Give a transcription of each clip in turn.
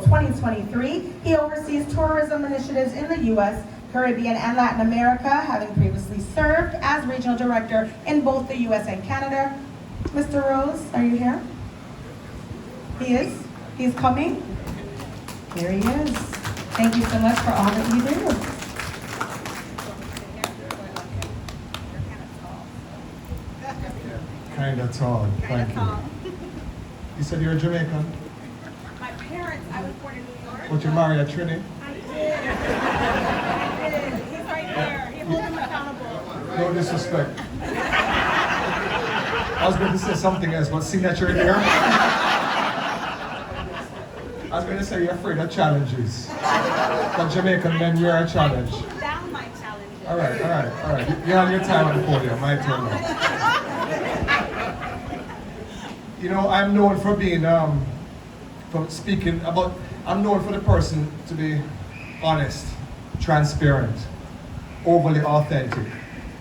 2023. He oversees tourism initiatives in the U.S., Caribbean, and Latin America, having previously served as regional director in both the U.S. and Canada. Mr. Rose, are you here? He is? He's coming? Here he is. Thank you so much for all that you do. Kind of tall, thank you. You said you're a Jamaican? My parents, I was born in New York. But you married a Trini? I did. He's right there. He holds him accountable. No disrespect. I was going to say something else, but seeing that you're here, I was going to say you're afraid of challenges. But Jamaican men, we are a challenge. Down my challenges. All right. You're on your time on the podium, my turn now. You know, I'm known for being, I'm known for the person to be honest, transparent, overly authentic.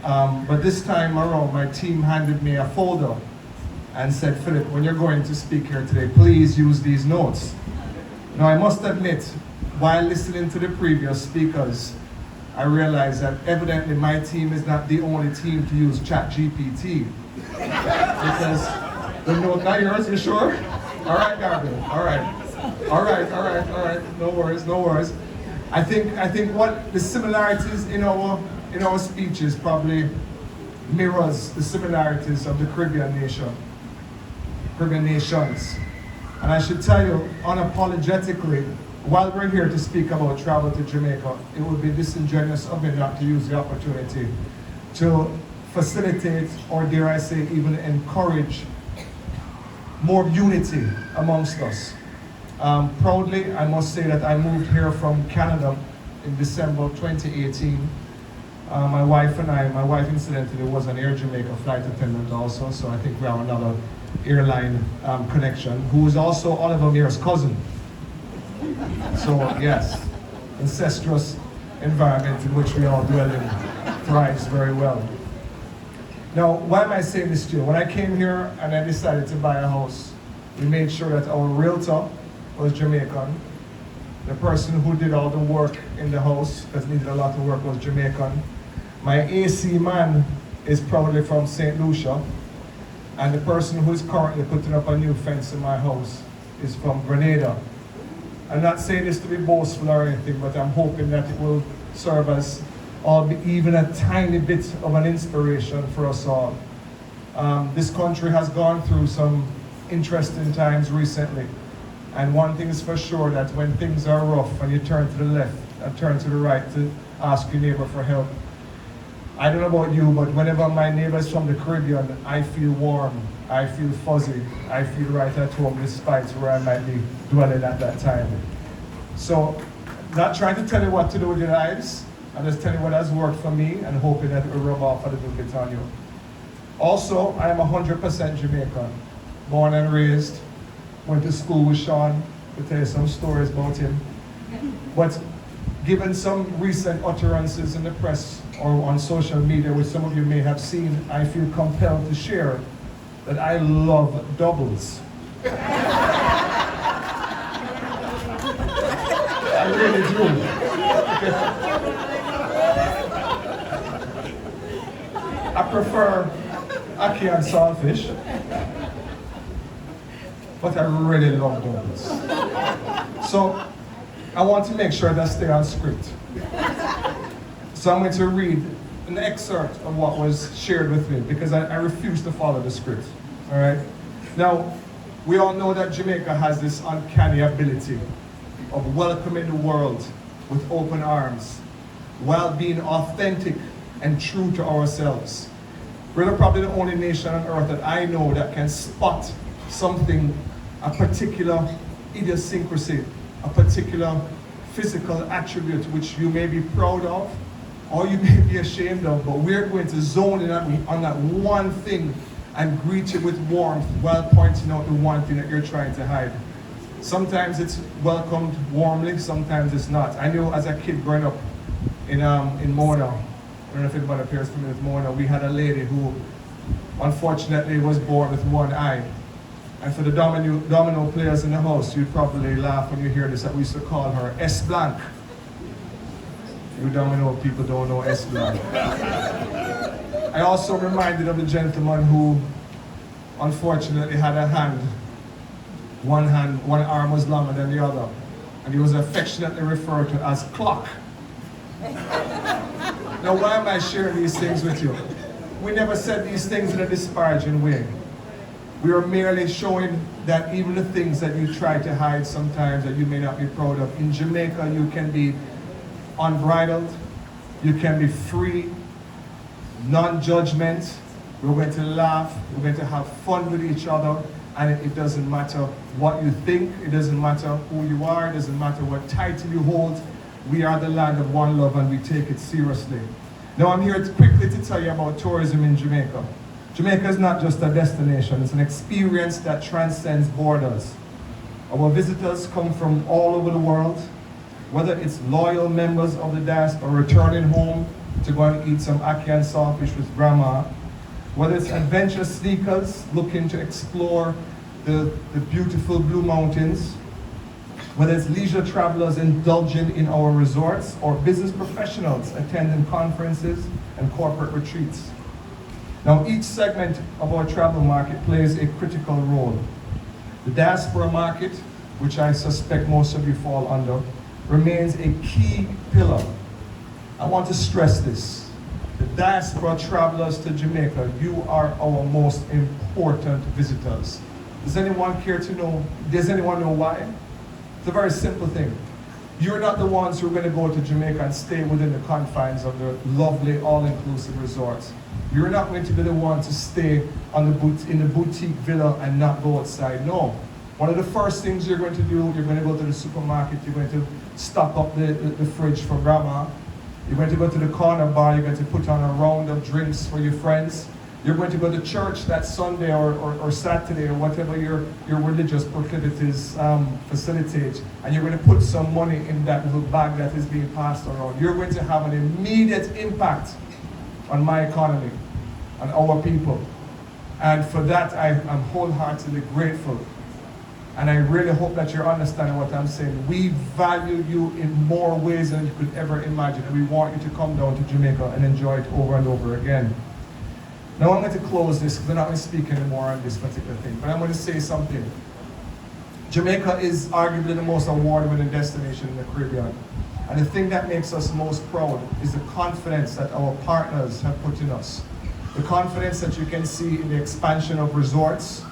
But this time around, my team handed me a folder and said, Philip, when you're going to speak here today, please use these notes. Now, I must admit, while listening to the previous speakers, I realized that evidently my team is not the only team to use ChatGPT. Because the note, not yours, you sure? All right, Garvin, all right. No worries. I think what the similarities in our speeches probably mirrors the similarities of the Caribbean nations. And I should tell you unapologetically, while we're here to speak about travel to Jamaica, it would be disingenuous of me not to use the opportunity to facilitate, or dare I say, even encourage more unity amongst us. Proudly, I must say that I moved here from Canada in December 2018. My wife incidentally was an Air Jamaica flight attendant also, so I think we have another airline connection, who is also Oliver Mears' cousin. So yes, incestuous environment in which we all dwell in thrives very well. Now, why am I saying this to you? When I came here and I decided to buy a house, we made sure that our realtor was Jamaican. The person who did all the work in the house, because needed a lot of work, was Jamaican. My AC man is probably from St. Lucia. And the person who is currently putting up a new fence in my house is from Grenada. I'm not saying this to be boastful or anything, but I'm hoping that it will serve as even a tiny bit of an inspiration for us all. This country has gone through some interesting times recently. And one thing is for sure, that when things are rough and you turn to the left and turn to the right to ask your neighbor for help, I don't know about you, but whenever my neighbors from the Caribbean, I feel warm, I feel fuzzy, I feel right at home despite where I might be dwelling at that time. So, not trying to tell you what to do with your lives, I'm just telling you what has worked for me and hoping that it will rub off a little bit on you. Also, I am 100% Jamaican, born and raised, went to school with Sean, to tell you some stories about him. But given some recent utterances in the press or on social media, which some of you may have seen, I feel compelled to share that I love doubles. I really do. I prefer ackee and saltfish, but I really love doubles. So I want to make sure that I stay on script. So I'm going to read an excerpt of what was shared with me, because I refuse to follow the script, all right? Now, we all know that Jamaica has this uncanny ability of welcoming the world with open arms, while being authentic and true to ourselves. We're probably the only nation on earth that I know that can spot something, a particular idiosyncrasy, a particular physical attribute which you may be proud of or you may be ashamed of, but we're going to zone in on that one thing and greet you with warmth while pointing out the one thing that you're trying to hide. Sometimes it's welcomed warmly, sometimes it's not. I knew as a kid growing up in Mona, I don't know if anybody appears familiar with Mona, we had a lady who unfortunately was born with one eye. And for the domino players in the house, you'd probably laugh when you hear this, that we used to call her S Blanc. You domino people don't know S Blanc. I also reminded of the gentleman who unfortunately had a hand, one arm was longer than the other, and he was affectionately referred to as Clock. Now, why am I sharing these things with you? We never said these things in a disparaging way. We are merely showing that even the things that you try to hide sometimes that you may not be proud of, in Jamaica you can be unbridled, you can be free, non-judgment. We're going to laugh, we're going to have fun with each other, and it doesn't matter what you think, it doesn't matter who you are, it doesn't matter what title you hold. We are the land of one love and we take it seriously. Now I'm here quickly to tell you about tourism in Jamaica. Jamaica is not just a destination, it's an experience that transcends borders. Our visitors come from all over the world, whether it's loyal members of the diaspora returning home to go and eat some ackee and saltfish with grandma, whether it's adventure seekers looking to explore the beautiful Blue Mountains, whether it's leisure travelers indulging in our resorts, or business professionals attending conferences and corporate retreats. Now, each segment of our travel market plays a critical role. The diaspora market, which I suspect most of you fall under, remains a key pillar. I want to stress this. The diaspora travelers to Jamaica, you are our most important visitors. Does anyone care to know, does anyone know why? It's a very simple thing. You're not the ones who are going to go to Jamaica and stay within the confines of the lovely all-inclusive resorts. You're not going to be the one to stay in the boutique villa and not go outside. No. One of the first things you're going to do, you're going to go to the supermarket, you're going to stock up the fridge for grandma. You're going to go to the corner bar, you're going to put on a round of drinks for your friends. You're going to go to church that Sunday or Saturday or whatever your religious proclivities facilitate, and you're going to put some money in that little bag that is being passed around. You're going to have an immediate impact on my economy, on our people. And for that, I'm wholeheartedly grateful. And I really hope that you're understanding what I'm saying. We value you in more ways than you could ever imagine, and we want you to come down to Jamaica and enjoy it over and over again. Now I'm going to close this because I'm not going to speak anymore on this particular thing, but I'm going to say something. Jamaica is arguably the most award-winning destination in the Caribbean. And the thing that makes us most proud is the confidence that our partners have put in us. The confidence that you can see in the expansion of resorts.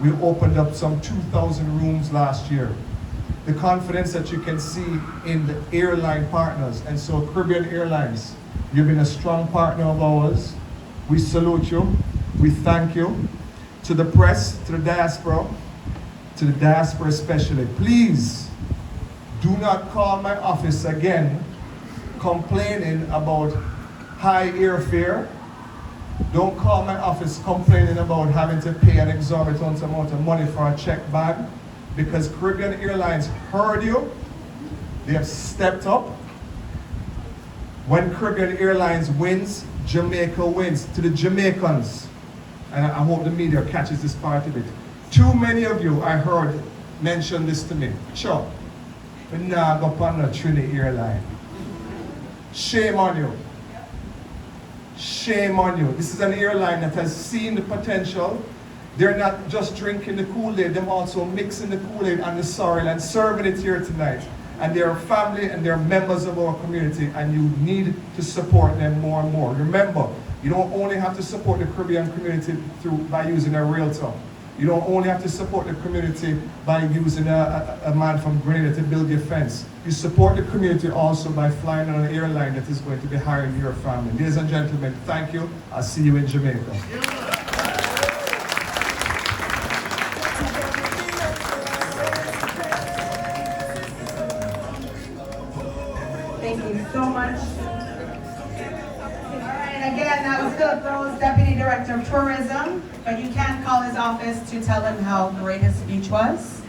We opened up some 2,000 rooms last year. The confidence that you can see in the airline partners. And so Caribbean Airlines, you've been a strong partner of ours. We salute you. We thank you. To the press, to the diaspora especially, please do not call my office again complaining about high airfare. Don't call my office complaining about having to pay an exorbitant amount of money for a check bag, because Caribbean Airlines heard you. They have stepped up. When Caribbean Airlines wins, Jamaica wins. To the Jamaicans, and I hope the media catches this part of it. Too many of you, I heard, mention this to me. Sure, we now go on a Trinity airline. Shame on you. Shame on you. This is an airline that has seen the potential. They're not just drinking the Kool-Aid, they're also mixing the Kool-Aid on the soil and serving it here tonight. And they're family and they're members of our community, and you need to support them more and more. Remember, you don't only have to support the Caribbean community by using a realtor. You don't only have to support the community by using a man from Grenada to build your fence. You support the community also by flying on an airline that is going to be hiring your family. Ladies and gentlemen, thank you. I'll see you in Jamaica. Thank you so much. All right, again, that was Philip Rose, Deputy Director of Tourism, but you can call his office to tell him how great his speech was.